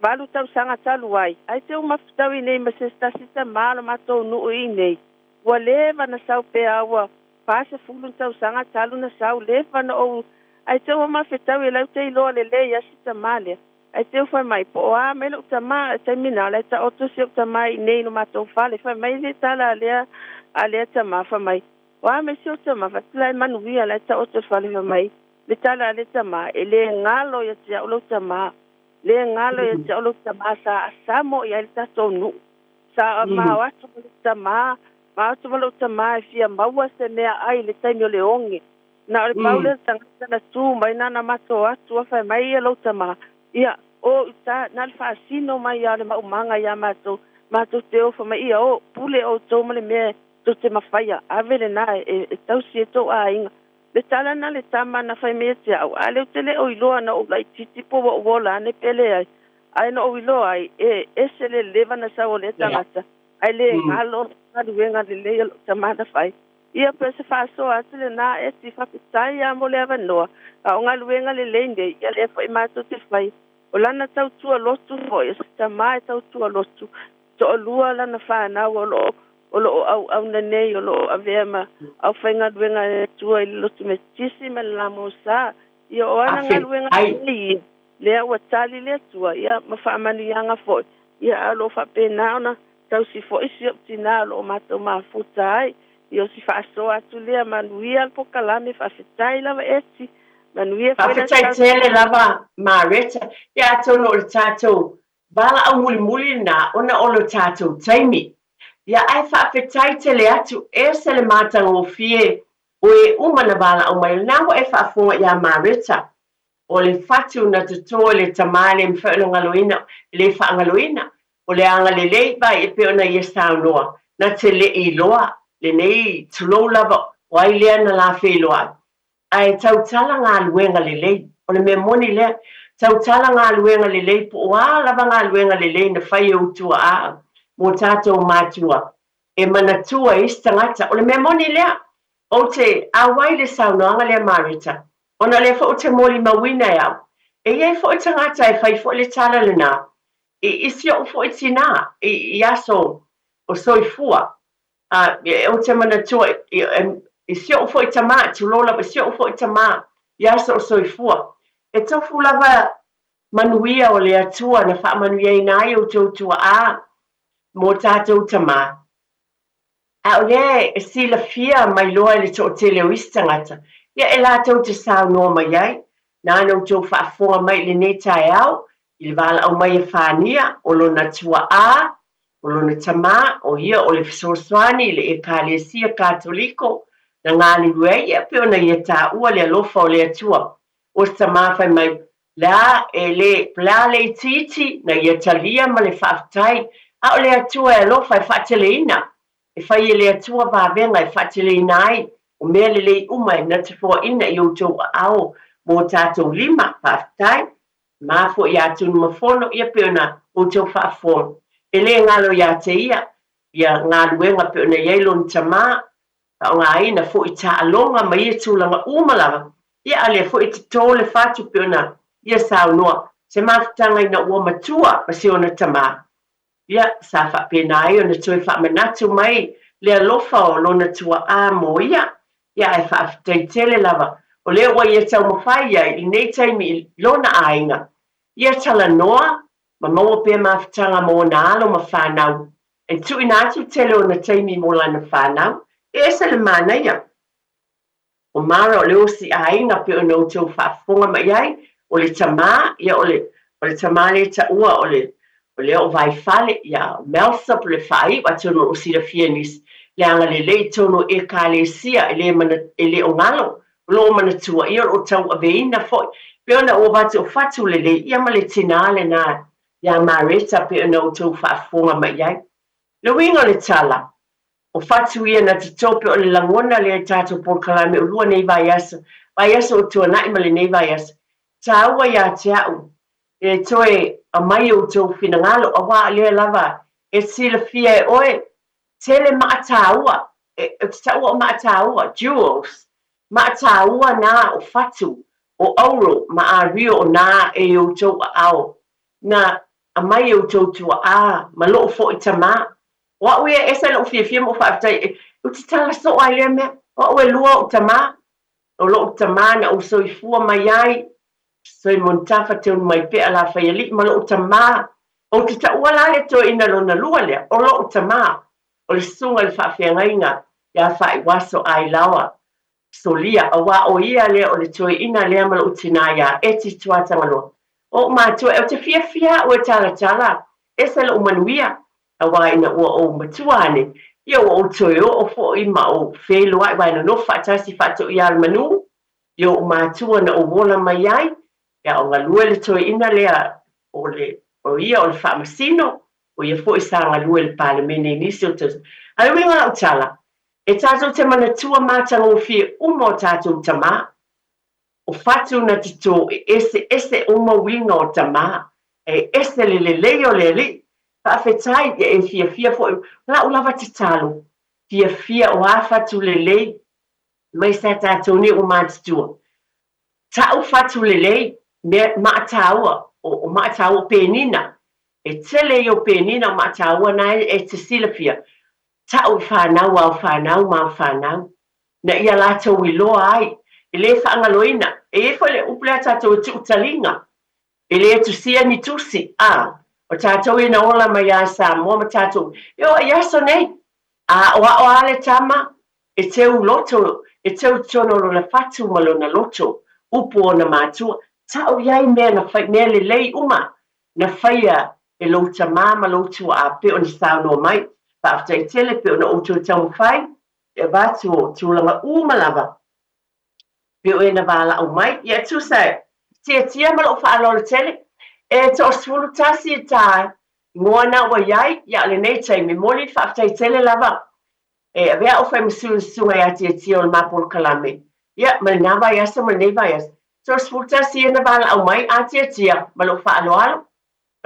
valu tau sanga talu ai te o mafutawi nei ma se stasita malo matou nuu i nei ua leva na sau pe aua pasa fulu tau sanga talu na sau leva na o ai te o mafutawi lau te iloa lele i asita male ai te o whai mai po o a mele o tama te mina le ta oto se o tama i nei no matou fale whai mai le tala alea tama whai mai wa me se o tama fatila manuia le ta oto fale whai mai le tala le tama e le ngalo ya te o tama le ngalo ya te o tama sa asamo ya le tato nu sa ma watu le tama ma watu le tama e fia maua se mea ai le taimi o le onge na o le paule tangata na tu mai nana mato atu a whai mai e lo tama ia o ita na le whaasino mai a le maumanga ia mato te ofa mai ia o pule o tō male mea to te mawhaia avele na e tausi e tō a inga le tala na le tama na whai mea te au a leo te le o iloa na o lai titipo wa uola ane pele ai ai na o iloa ai ese le leva na sa o le tangata ai le ngalo na duenga le le tamata whai ia pe se whaaso atu le na e si whapitai a mo le avanoa a o ngā luenga le leinde ia le whai mātou te whai o lana tau tua lotu hoi e sa mai tau tua lotu to o lua lana whanau o lo au nanei o lo avea ma au whainga luenga e tua i lotu me tisi me lamo sa ia o ana ngā luenga nei lea ua tali lea tua ia ma whaamani anga foi ia a lo whapena ona tau si foi si optina lo mātou mafuta ai ia o si whaaso atu lea manuia al pokalame whawhetai lava eti manuia whawhetai tele lava Mareta ia tono o le tātou bala au muli na ona o le tātou taimi ia ai whawhetai tele atu e se le mātang o fie o e umana bala au mai nāwa e whaafonga ia Mareta o le fatu na tutoa le tamale mwhailongaloina, le whaangaloina, o le anga le lei vai e peo na ia saunoa, na te le I loa, le nei tulou lava, wai lea na la wheloa. Ai tautala ngā luenga le lei, o le me moni lea, tautala ngā luenga le lei, po wā lava ngā luenga le lei na whai au tua a, mō tātou mātua, e manatua istangata, o le me moni lea, o te awai le saunoanga lea marita, ona le fo te moli mawina ya e ye fo te ngata e fai fo le tala le na e isi o fo tina e aso o soifua o te mana tua isi o fo te ma tu lola isi o fo te ma aso o soifua e tofu lava manuia o le atua na fa manuia ina i o tua a mo tatou tama a ole e sila fia mai loa le to tele o istangata ia e lātou te saunoa mai ai, nānau tau whaafonga mai le ne tae au, I le wala au mai e whānia, o lona tua a, o lona tamā, o ia o le fisosoani, le e kālesia kātoliko, na ngāni ruei, ia peo na ia tā ua le alofa o le atua, o tamā whai mai, la e le pla le titi, na ia talia ma le whaafutai, a o le atua e alofa e whaatele ina, e whai e le atua vāvenga e whaatele ina ai, o mea le lei umai na te fua ina I o tau ao mō tātou lima whaafutai, mā fo I atu mafono ia peona o tau whaafono. E le ngalo ia te ia ngā luenga peona ielo ni tamā, ka o ngā ina fo I tā alonga ma ia tūlanga umalawa, ia ale fo I te tōle whatu peona ia saunoa, se māwhutanga ina ua matua ma se ona tamā. Ia sa whapena ai o na tui whamanatu mai, le alofa o lona tua a mo ia, ia e whaafutai tele lava, o lea wa ia tau mawhai ai, I nei taimi lona ainga. Ia tala noa, ma maua pia mawhutanga mo na alo ma whanau. E tui nātu tele o na taimi mo lana whanau, e se le mana ia. O mara o leo si ainga pia o no tau whaafonga mai ai, o le tamā, ia o le tamā le ta ua o le o vai fale, ia melsa po le whai, wa tono o sira fianis, le anga le lei tono e kālesia e le o ngalo, lo mana tua ia o tau aveina foi. Peona o wate o fatu le lei, ia ma le tinale na, ia mareta peona o tau whaafonga mai ai. Le winga le tala, o fatu ia na te tope o le langona le tātou porkalame o lua nei vai asa o tua nai ma le nei vai asa. Tāua ia te au, e toe a mai o tau finangalo, a wā lea lava, e sila fia e oe, tele maataua, e te taua o maataua, jewels, maataua nā o fatu, o auro, ma a rio o nā e o tau au, na a mai o tau tua a, ma loo fo I tamā, wa ue e sa loo fia mo whaafutai, o te tala so ai lea mea, wa ue lua o tamā, o loo tamā na o soifua mai ai, soi montafa te un mai pea la whaiali, ma loo tamā, o te taua la le to ina lona lua lea, o loo tamā, o le sunga le whaawhiangainga, ia whai waso ai lawa, solia, a wā o ia lea o le toi ina lea ma loo tina ia, e ti tuatanga loa. O mātua, e o te fia o e tala, e se loo manuia, a wā ina ua o matuane, ia o toi o fo ima o whelua, wai na no whaatasi whaato ia al manu, ia o mātua na o wola mai ai, ia o ngalua le toi ina lea o ia o le whaamasino, o ia fo I sa ngalua le palemene nisi o tatu. Ai winga lau tala, e tātou te manatua mātanga o fia umo tātou tamā, o fatu na te tō ese umo winga o tamā, e ese le leo le li, whaafetai e fia fo, la ulava te talo, fia o a fatu le lei, mai sa tātou ni o mātua. Tau fatu le lei, maataua, o maataua penina, e tele o penina o maataua na e te silafia, tau whanau au whanau mau whanau, na ia lātou I loa ai, e le whaangaloina, e fo le uplea tātou tu utalinga, e le tusia ni tusi, o tātou ina ola mai a sa mua ma tātou, e aso nei, o ale tama, e teu loto, e teu tono la fatu malona loto, upu o na mātua, tau iai mea na whai, mea le lei uma, na whaia e lo tamā ma lo tua a pe o ni sauno mai, whaaftai tele pe o na o tua tau whai, e vātu o tūlanga umalava, pe o e na wāla au mai, ia tu sai, tia ma lo whaalola tele. E to sulu tasi e tae. Ngoa na wa iai, ia le nei tai me moli whaatai tele lava. E vea o whai sunga ia tia o le mapol kalame. Ia, ma na vai asa ma nei vai asa. To sulu tasi e na vala au mai a tia ma lo whaaloalo.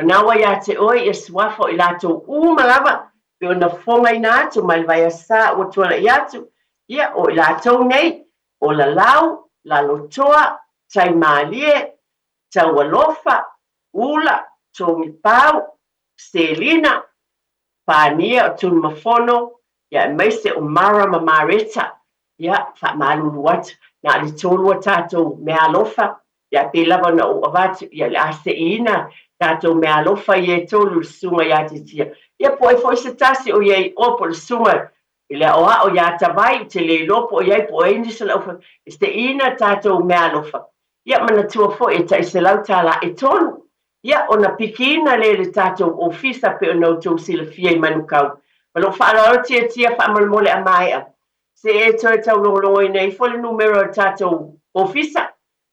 Na wa ia te oi e suafo i lato lava. Pe ona fonga ina atu ma le vai asa o tuala i atu. Ia, o i lato nei, o la lau, la lotoa, tai malie, tau alofa, ula, tomi pau, Selina, pania o tunu mafono, ia maise o mara ma mareta, ia fa malulu atu, na li tolu o tatou me alofa, ia pe lava na o avatu, ia le aseina, tatou me alofa ia tolu sunga ia titia. Ia po e foi se tasi o iei opo le sunga, ile o ia tawai, te le lopo o iei po e nisa laufa, este ina tatou me alofa. Ia mana tua fo e ta se lau tala e tonu. Ia ona pikina le tatou ofisa pe ona tau sila fia i manukau. Malo whaaloa tia whaamole a maia. Se e toi tau longo i nei fo le numero tatou ofisa.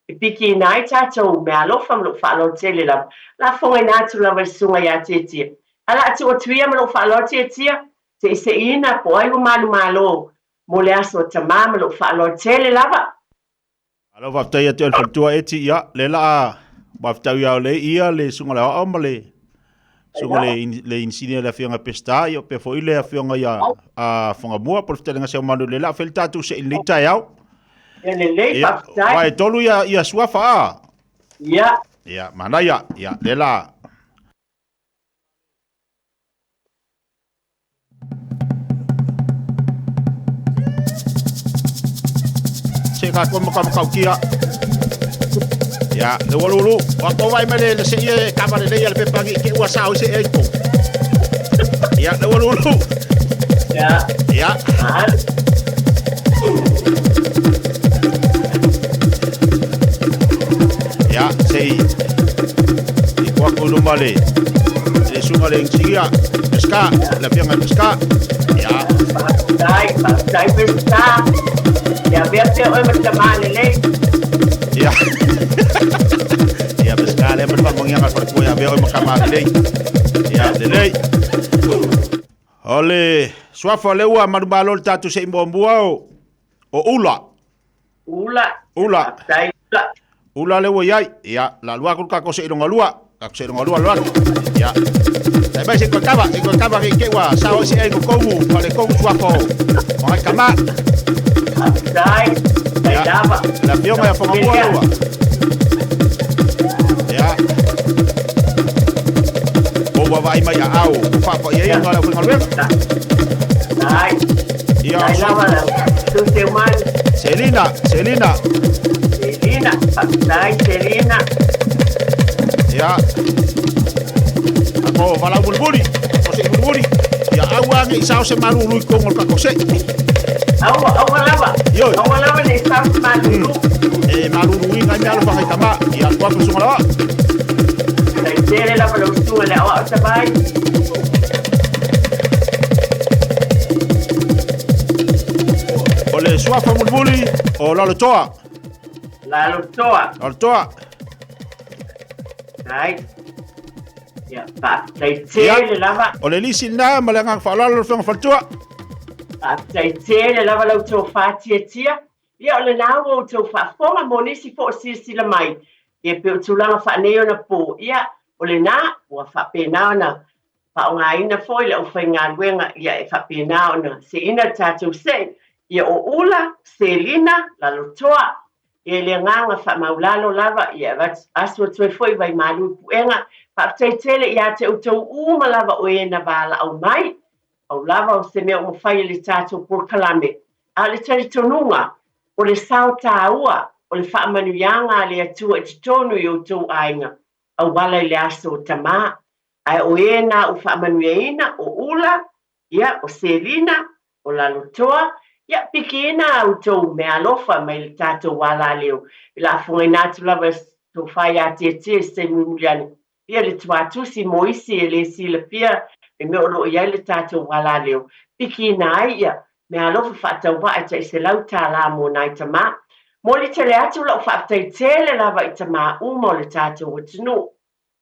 E pikina ai tatou me alofa malo whaaloa tia lau. La fonga natu lava sunga ia tia. Ala atu o tuia malo whaaloa tia. Se se ina po ai manu malo. Mole aso tamā malo whaaloa tia lava. Alo whaftai atu al whantua eti ia, le la whaftau iau le ia le sunga le o male. Sunga le insini le whianga pesta, i o pe fo i le whianga ia a whanga mua, por whtalenga se o manu le la, whel tatu se in leita iau. Ia le lei whaftai. Wai tolu ia suafa a. Ia. Ia, mana ia, le la. Se ka ko makau kia. Ya, le walulu, wa ko vai mele le se e ka vale le le pepangi ke wa sa o se e ko. Ya, le walulu. Ya. Ya. Ya, sei. I ko ko no male. Le sunga le ngia, pesca, la fianga pesca. Ya. Dai pesca. Ya verte oi matamane le. Ya. Ya pesca le per pangongia ka per ko ya ve oi makamane le. Ya le. Ole, suafa le ua marumalo tatu se imbombu o ula. Dai ula. Ula le ua yai. Ya, la lua ku ka ko se ilonga lua. Ka se ilonga lua. Ya. Dai bai se ko kaba ke wa sa o se ai ko mu, pale ko suafa. Oi kama. Dai lava. La fiona ya fonga lua. Ya. O vai mai au. Fa ia ngala ko ngala. Dai. Ya. Dai lava. Tu te man. Selina. Dai Selina. Ya. Ako wala bulbuli. Ko se bulbuli. Ya awa ngi sao se maru lui ko ngol ka ko se. Awalava. Yo. Awalava le sa malu. Malu lui ngai malu fa kama. Ya ko ko sunga. Dai tere la palo sunga le awa sabai. Ole suafa bulbuli o la lotoa. Dai. Ya, pa. Dai tere lava. Ole lisi na malanga fa la lo fa tua. Dai tere lava lo to fa tia. Ia ole na o to fa fonga monisi fo sila mai. Ia pe tu langa fa neo na po. Ia ole na o fa pena na. Fa nga ina foi le o fa nga wenga ia e fa pena na. Se ina tatu se ia o ula Selina la lotoa. Ia le nganga fa maulalo lava ia aso tu foi vai malu puenga. Pa tele ia te utou uma lava o e na bala au mai. Au lava o se mea o mawhai le tātou por kalame. A le tari tonunga, o le sao tāua, o le whaamanuianga le atua e tonu i o tō ainga. Au wala i le aso o tamā. Ai o e nā o whaamanuiaina o ula, ia o Selina, o la lotoa, ia piki ina au tō mea alofa mai le tātou wala leo. I la funga i nātu lava tō whai a te se muliani. Ia le tuatusi moisi e le sila pia, e me olo ia le tātou wala leo. Piki na ia, me alofa whatau wa e se lau tā la mo nai tamā. Moli tele atu la whaatai tele lava I tamā uma o le tātou watunu.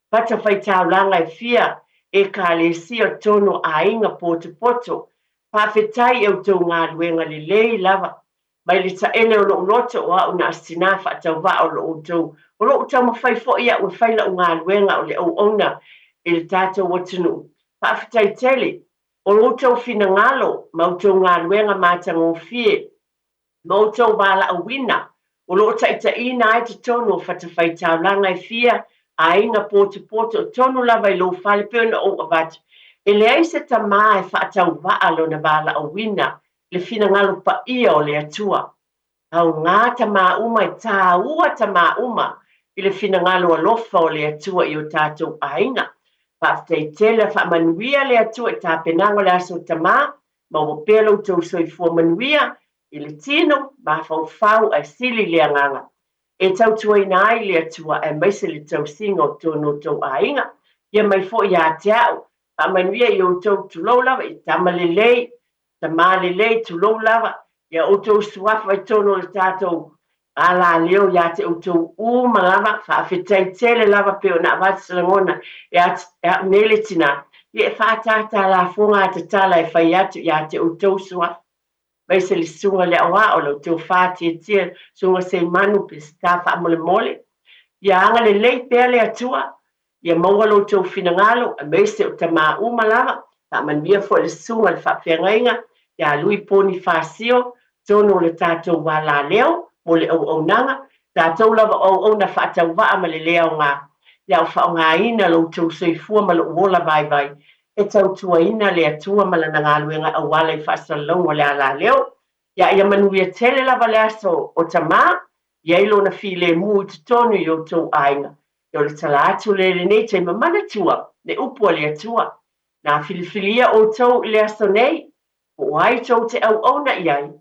Pata whai taulanga fia e ka le sia tono a inga poto. Pawhetai e tau ngā luenga le lei lava. Mai le taene o lo noto o au na astina whaatau wa o lo tau. O lo tau mawhai fo ia ua whaila o ngā luenga o le au ona e le tātou watunu. Pawhetai tele. O lo tau fina ngalo, mau tau ngā luenga mātango fie. Mau tau wala a wina. O lo taita ina ai te tono whatawhai taulanga fia a inga poto tono lava I lo whale peona o avatu. E le aise ta mai whaatau waalo na wala a wina le fina ngalo pa ia o le atua. Au ngā ta mā uma I tā ua ta mā uma I le fina ngalo a lofa o le atua I o tātou a inga. Pāwhtai tele whaamanuia le atua I tā penango le aso ta mā, ma o pēlo tau soifua manuia I le tino, ma whau a sili le anganga. E tau tuaina ai le atua e maise le tau singa o tono tau a inga. Ia mai fo ia te au. Whaamanuia I o tau tulou lava I tama le lei, tama le lei tulou lava. Ia o tau suafa I tono le tātou ala leo ia te o tau uma lava, whaafetai tele lava peo na avati salangona, ia nele tina. Ia whaatata la fonga te tala e whai atu ia te o tau suafa. Mai se li sunga le awa o lo tau whaati e tia sunga se manu pe sta wha mole. Ia anga le lei pea le atua. Ia maua lo tau finangalo a mai se o tamā uma lava. Ta manvia fo le sunga le whawhiangainga. Ia lui poni whaasio. Tono le tātou wala leo. Mo le au nanga. Tātou lava au na whaatau waa ma le leo ngā. Ia o whao ngā ina lo tau soifua ma lo uola vai. E tau tua ina le atua ma lana ngā luenga a wala I whaasalong o le ala leo. Ia ia manuia tele lava le aso o tamā. Ia ilo na file mu I tonu I o tau ainga. Ia le tala atu le nei te mamana tua. Le upua le atua. Nā filifilia o tau le aso nei. O ai tau te au auna iai.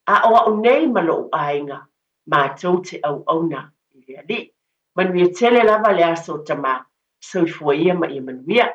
A o au nei malo ainga. Ma tau te au auna I le ali. Manuia tele lava le aso o tamā. Soifua ia ma ia manuia.